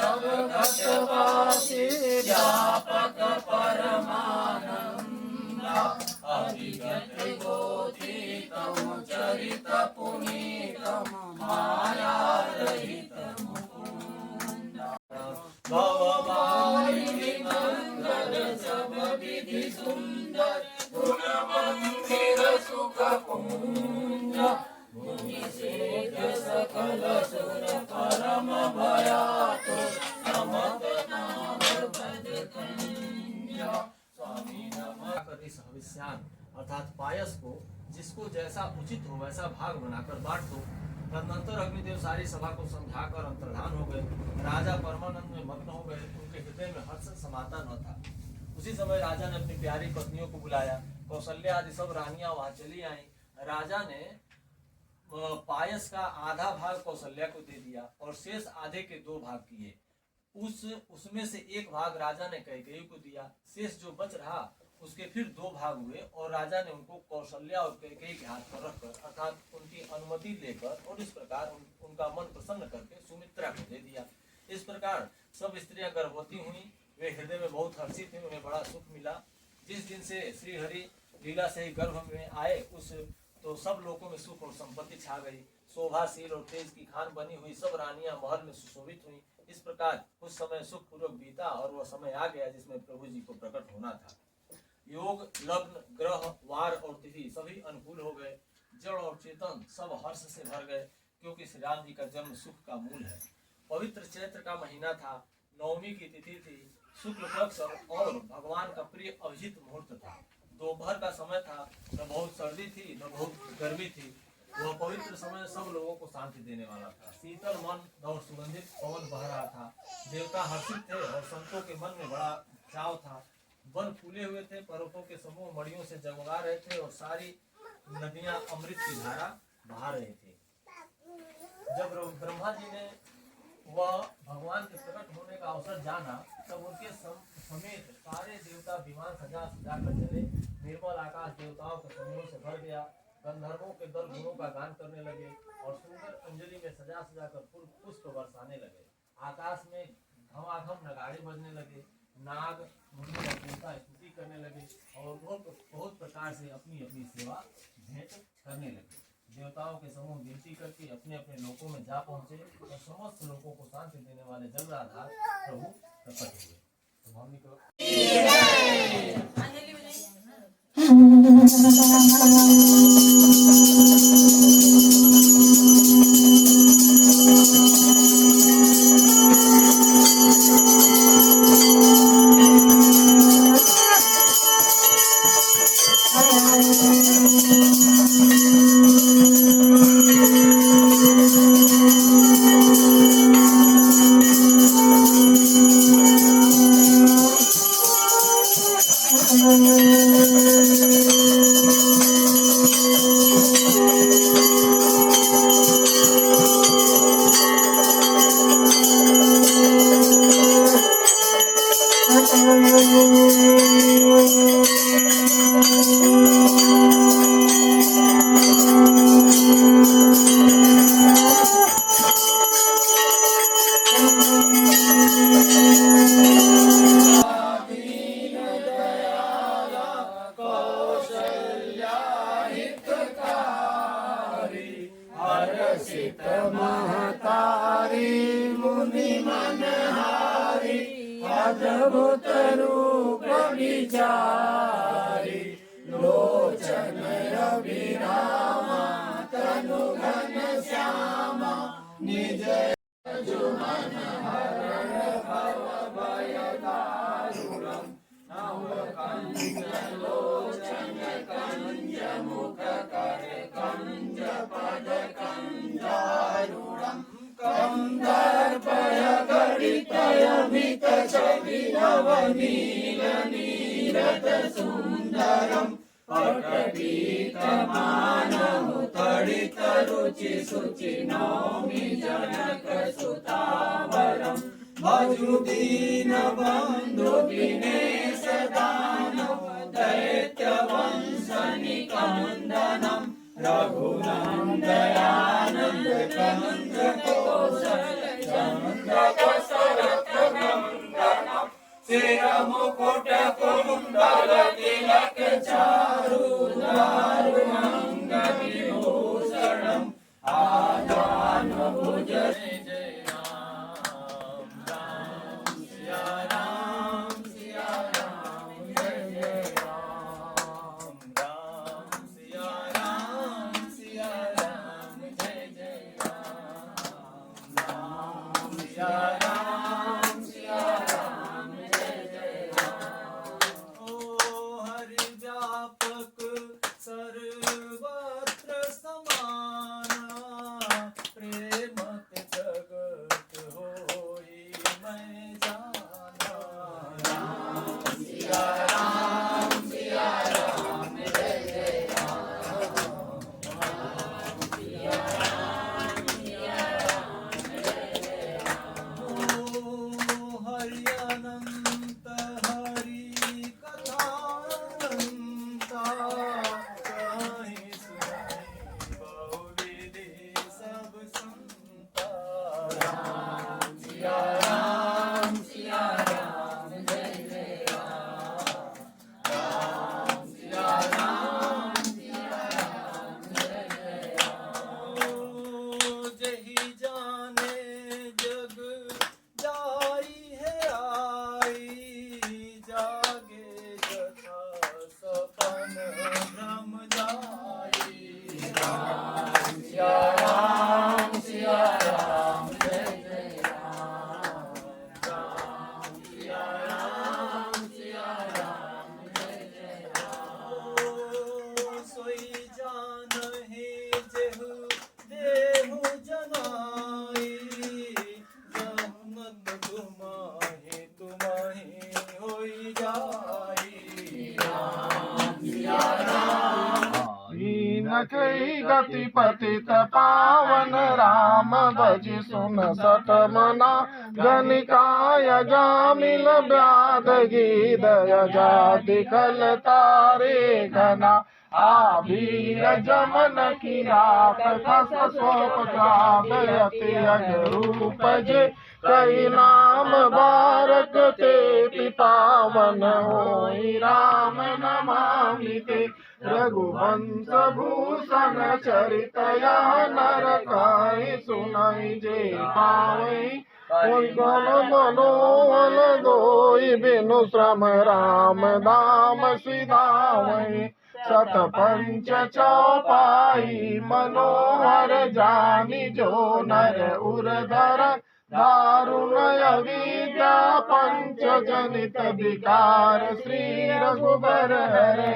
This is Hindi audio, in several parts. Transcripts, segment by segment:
भक्तवासी व्यापक परमानंद अभिगत बोधितम चरित पुनीतम माया रहित मुकुंद भवमालिनी मंगल सब विधि सुंदर गुण मंदिर सुख पुंज मुनि सिद्ध सकल सुर परम भयातु नमत नाम पद कुंज। स्वामी नमः। इस हविष्यान अर्थात पायस को जिसको जैसा उचित हो वैसा भाग बनाकर बांट दो। तदनंतर अग्निदेव सारी सभा को समझाकर अंतर्धान हो गए। राजा परमानंद में मग्न हो गए। उनके हृदय में हर्ष समाता न था। उसी समय राजा ने अपनी प्यारी पत्नियों को बुलाया। कौशल्या आदि सब रानियां वहां चली आई। राजा ने पायस का आधा भाग कौशल्या को दे दिया और शेष आधे के 2 भाग किए। उसमें से एक भाग राजा ने कैकेयी को दिया। शेष जो बच रहा उसके फिर 2 भाग हुए और राजा ने उनको कौशल्या और कैकेयी के हाथ पर रखकर अर्थात उनकी अनुमति लेकर और इस प्रकार उनका मन प्रसन्न करके सुमित्रा को दे दिया। इस प्रकार सब स्त्रियां गर्भवती हुई। वे हृदय में बहुत हर्षित थे। उन्हें बड़ा सुख मिला। जिस दिन से श्री हरि लीला से ही गर्भ में आए तो सब लोगों में सुख और संपत्ति छा गई। शोभाशील और तेज की खान बनी हुई सब रानियां महल में सुशोभित हुई। इस प्रकार कुछ समय सुख पूर्वक बीता और वह समय आ गया जिसमें प्रभु जी को प्रकट होना था। योग, लग्न, ग्रह, वार और तिथि सभी अनुकूल हो गए। जड़ और चेतन सब हर्ष से भर गए क्योंकि श्री राम जी का जन्म सुख का मूल है। पवित्र चैत्र का महीना था। नवमी की तिथि थी। शुक्ल पक्ष और भगवान का प्रिय अभिजित मुहूर्त था। दोपहर का समय था। न बहुत सर्दी थी न बहुत गर्मी थी। वह पवित्र समय सब लोगों को शांति देने वाला था। शीतल मन और सुगंधित पवन बह रहा था। देवता हर्षित थे और संतों के मन में बड़ा चाव था। वन फूले हुए थे। पर्वतों के समूह मड़ियों से जगमगा रहे थे और सारी नदियां अमृत की धारा बहा रहे थे। जब ब्रह्मा जी ने वह भगवान के प्रकट होने का अवसर जाना तब उनके समेत सारे देवता विमान सजा कर चले। निर्मल आकाश देवताओं के समूह से भर गया। गंधर्वों के दल गुणों का गान करने लगे और सुंदर अंजलि में सजा कर पुष्प बरसाने लगे। आकाश में घमाघम नगाड़े बजने लगे। नाग मुनि और देवता स्तुति करने लगे और बहुत प्रकार से अपनी अपनी सेवा भेंट करने लगे। देवताओं के समूह गिनती करके अपने अपने लोकों में जा पहुंचे और समस्त लोगों को शांति देने वाले जगदाधार प्रभु प्रकट हुए। तो मम्मी को अद्भुत रूप विचारी लोचन अभिरामा तनु घन श्यामा निज जुमन हरण भव भय दारुणम नव कंज लोचन कंज मुख कर कंज पद कंजारुणम कंदर्पय गणितयमित छवि नवनील नीरद सुंदरम पटपीतमानहु तडित रुचि शुचि नौमि जनक सुतावरम भजु दीन बंधु दिनेश दानव दैत्य वंश निकंदनम रघुनंदयानंद कंद कौशल चंद्र सखी गति पतित पावन राम भजि सुन सठ मना गणिकाय जामिल व्याध गीदय जाति खल तारे घना आभीर जमन की रात खस सोपसादयति अजरूप जे कई नाम बारक ते पावन होई राम नमामि ते रघुवंश भूषण चरित यह नर कहि सुनई जे पावई कोई गण मनोहल दोई बिनु श्रम राम धाम सिधावई सत पंच चौपाई मनोहर जानी जो नर उर्धर दारुण विद्या पंच जनित विकार श्री रघुबर हरे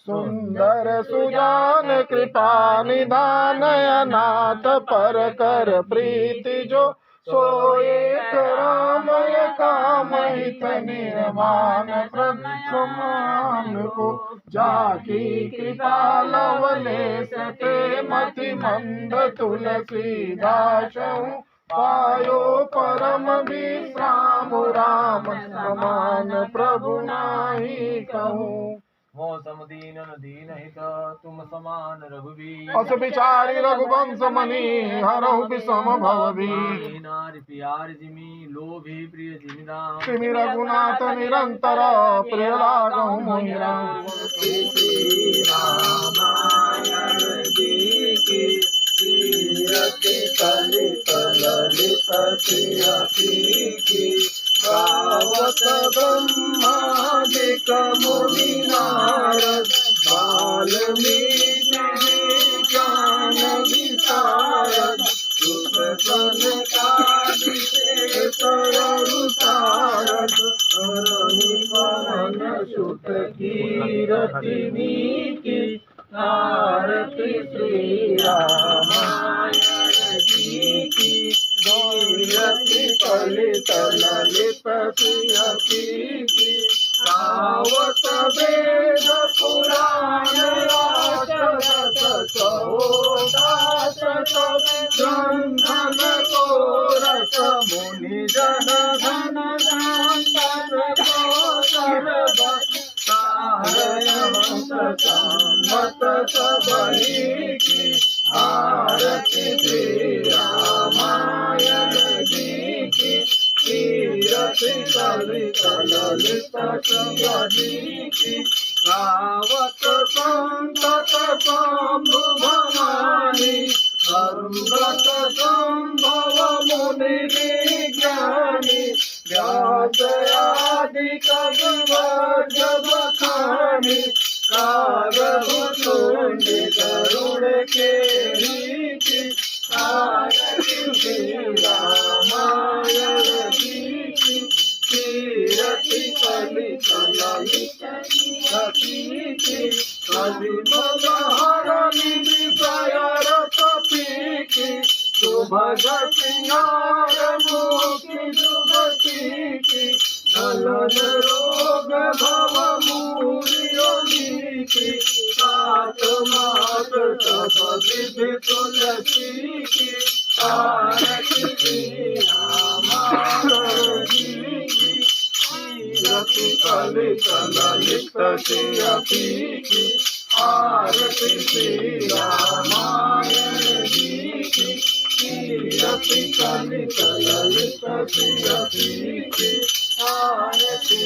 सुंदर सुजान कृपा निधान अनाथ पर कर प्रीति जो सोए रामय काम हित निर्माण प्रभु समान को जाकी कृपा लवलेश ते मति मंद तुलसीदास पायो परम विश्राम राम समान प्रभु नाही कहूँ हो समदीन दीन हित तुम समान रघुवीर अस विचारी रघुवंश मणि हरहु विषम भवभीर नारी प्यार जिमि लोभी प्रिय जिमिदान सिमि रघुनाथ निरंतर प्रिय लागहु मोहि राम रामायण जी की तीरति कलित ललित प्रियति की गावत ब्रह्मादिक मुनि नारद वाल्मीकि ज्ञान विशारद सुख सनकादि सरु सारद अरनि पवन सुत कीरति नीति आरती श्री रामायण जी की कीरति कलित ललित प्रियति की गावत वेद पुराण जन को रस मुनि जन धन मत सबही की आरती श्री रामायण जी की कीरति कलित ललित प्रियति की गावत संतत शंभु भवानी अरुंधत संभव मुनि विज्ञानी व्यास आदि कवि वर्ग बखानी कारहुतुंड गरुड़ केरी की आरती श्री रामायण जी की कीरति कलित ललित प्रियति की कलिमलहरनि विषय रस पीकी सुभग सिंगार मुक्ति जुगति की नलन रोग भव मूर्योनि की सात मात सब विधि तुलसी की आरती श्री रामायण जी की कीरति कलित ललित प्रियति की आरती श्री रामायण जी की कीरति कलित ललित प्रियति की आरती।